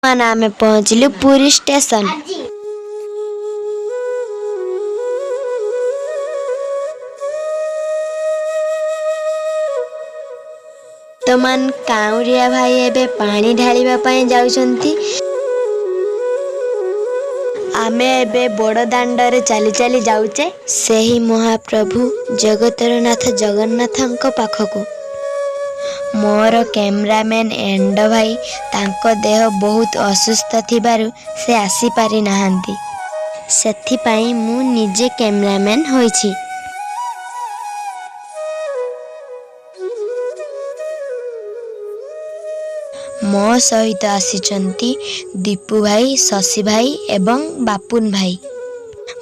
आमे पहुँचलु पुरी स्टेशन। वर्तमान काउरिया भाई एबे पानी ढालिबा पई जाउछंती। आमे एबे बड़ दांडरे चली चली जाउचे सेही महाप्रभु जगतर नाथ जगन्नाथंक पाखकु। मोर कैमरामैन एंड भाई तांको देह बहुत असुस्थ थिबारु से आसी पारि नाहांती। सेथि पई मु निजे कैमरामैन होइछि। मो सहित आसीचंती दीपू भाई, शशि भाई एवं बापुन भाई।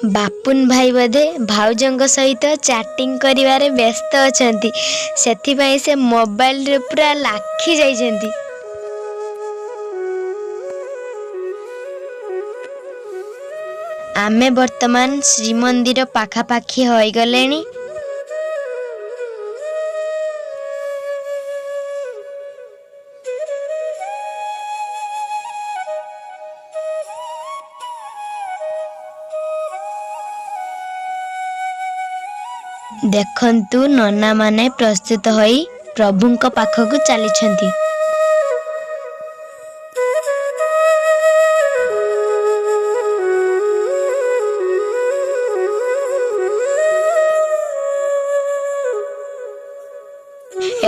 बापुन भाई बोधे भाउजंग सहित चैटिंग करिवारे व्यस्त अछंती, सेथि पई से मोबाइल रे पूरा लाखी जाइछंती। आमे वर्तमान श्रीमंदिर पाखापाखी होई गलेनी। देखंतु नन्ना माने प्रस्तुत होई प्रभुंक पाखकु चलीछंती।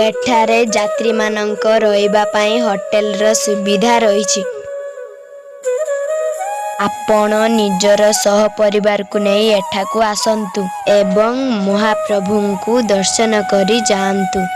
एठारे यात्री मानंक रहिबा पई होटल रो सुविधा रहिछि। आपण निजर सह परिवार को नहीं एठाकू आसंतु एवं महाप्रभुंकु दर्शन करी जांतु।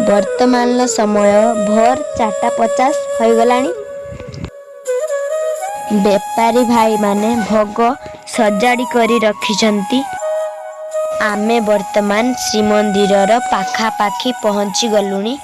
वर्तमान समय भोर 4:50 हो गलानी। बेपारी भाई माने भोग सजाड़ी करी रखिछंती। आमे वर्तमान श्रीमंदिरर पाखापाखी पहुंची गलुनी।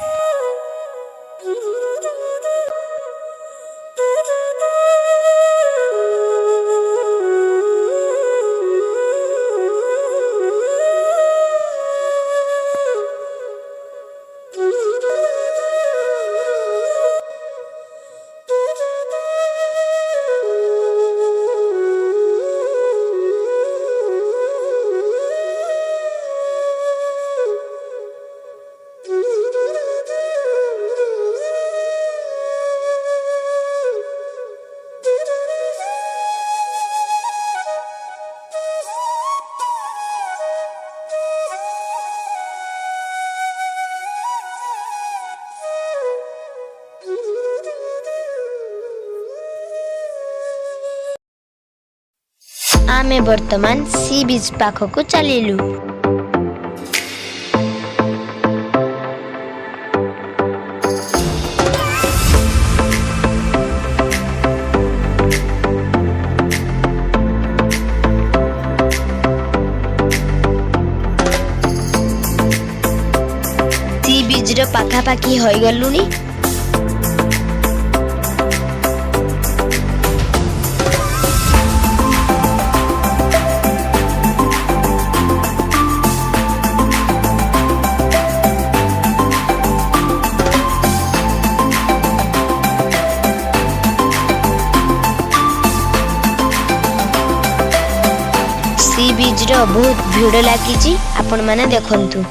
आमे वर्तमान सी बीच पाखकु चलिलु। सी बीच रो पाखापाखी होई गलुनी। सी बीच रो बहुत भीड़ लागिची, आपण माने देखंतु।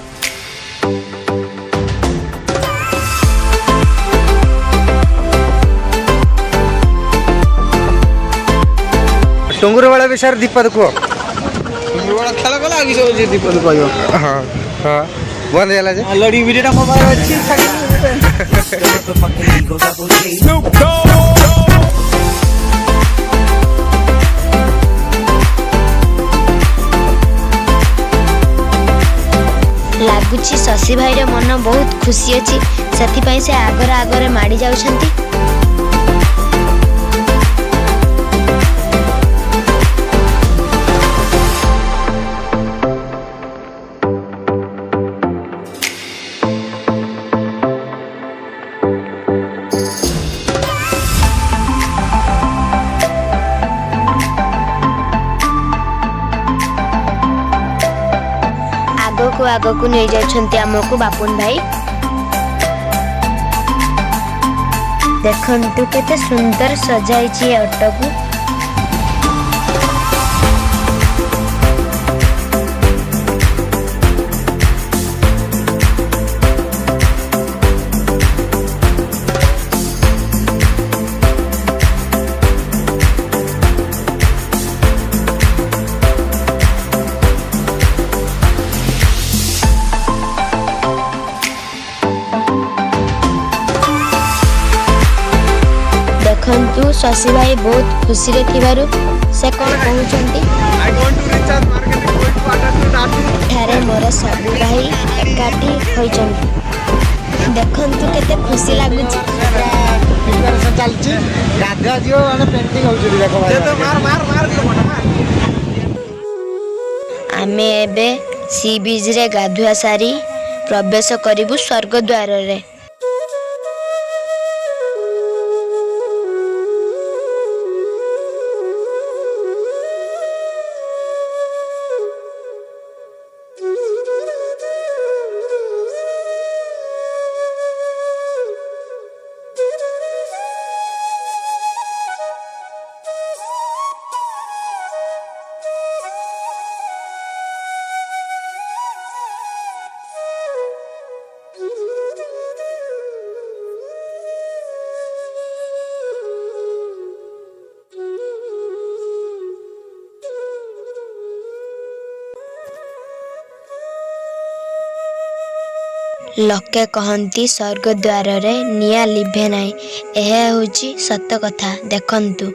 टुंगुरवाला विषय दीपद को टुंगुरवाला खेला गला आगे सब दीपद कहयो हां हां बंद होला जे लड़ी वीडियो टा मोबाइल अछि ଲାଗୁଛି ଶଶୀ ଭାଇର ମନ ବହୁତ ଖୁସି ଅଛି, ସେଥିପାଇଁ ସେ ଆଗରେ ଆଗରେ ମାଡ଼ି ଯାଉଛନ୍ତି। ଆଗକୁ ଆଗକୁ ନେଇଯାଉଛନ୍ତି ଆମକୁ ବାପୁନ ଭାଇ। ଦେଖନ୍ତୁ କେତେ ସୁନ୍ଦର ସଜାଇଛି ଏ ଅଟୋକୁ। ଦେଖନ୍ତୁ ଶଶୀ ଭାଇ ବହୁତ ଖୁସିରେ ଥିବାରୁ ସେ କ'ଣ କହୁଛନ୍ତି, ଏଠାରେ ମୋର ସବୁ ଭାଇ ଏକାଠି ହୋଇଛନ୍ତି। ଦେଖନ୍ତୁ କେତେ ଖୁସି ଲାଗୁଛି। ଆମେ ଏବେ ସି ବିଚ୍ରେ ଗାଧୁଆ ସାରି ପ୍ରବେଶ କରିବୁ ସ୍ୱର୍ଗଦ୍ୱାରରେ। ଲୋକେ କହନ୍ତି ସ୍ୱର୍ଗଦ୍ୱାରରେ ନିଆଁ ଲିଭେ ନାହିଁ, ଏହା ହେଉଛି ସତ କଥା। ଦେଖନ୍ତୁ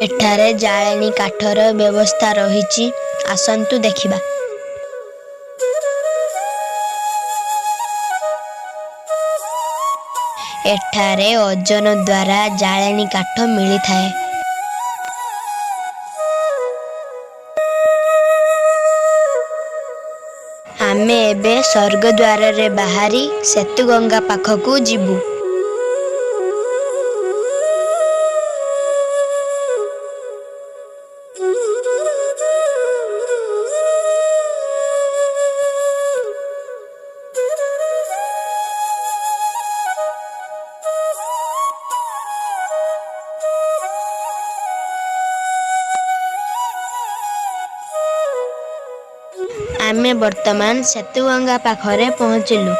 ଏଠାରେ ଜାଳେଣୀ କାଠର ବ୍ୟବସ୍ଥା ରହିଛି, ଆସନ୍ତୁ ଦେଖିବା। ଏଠାରେ ଓଜନ ଦ୍ୱାରା ଜାଳେଣୀ କାଠ ମିଳିଥାଏ। ଆମେ ଏବେ ସ୍ୱର୍ଗଦ୍ୱାରରେ ବାହାରି ସେତୁଗଙ୍ଗା ପାଖକୁ ଯିବୁ। ଆମେ ବର୍ତ୍ତମାନ ସେତୁଗଙ୍ଗା ପାଖରେ ପହଞ୍ଚିଲୁ।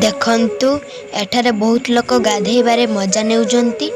ଦେଖନ୍ତୁ ଏଠାରେ ବହୁତ ଲୋକ ଗାଧେଇବାରେ ମଜା ନେଉଛନ୍ତି।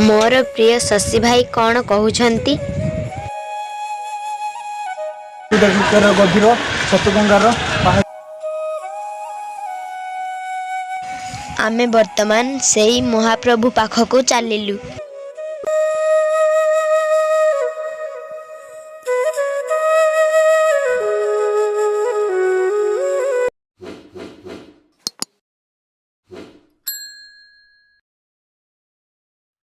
ମୋର ପ୍ରିୟ ଶଶୀ ଭାଇ କ'ଣ କହୁଛନ୍ତି? ଗଭୀର ସତଗଙ୍ଗାର ପାହାଡ଼। ଆମେ ବର୍ତ୍ତମାନ ସେଇ ମହାପ୍ରଭୁ ପାଖକୁ ଚାଲିଲୁ।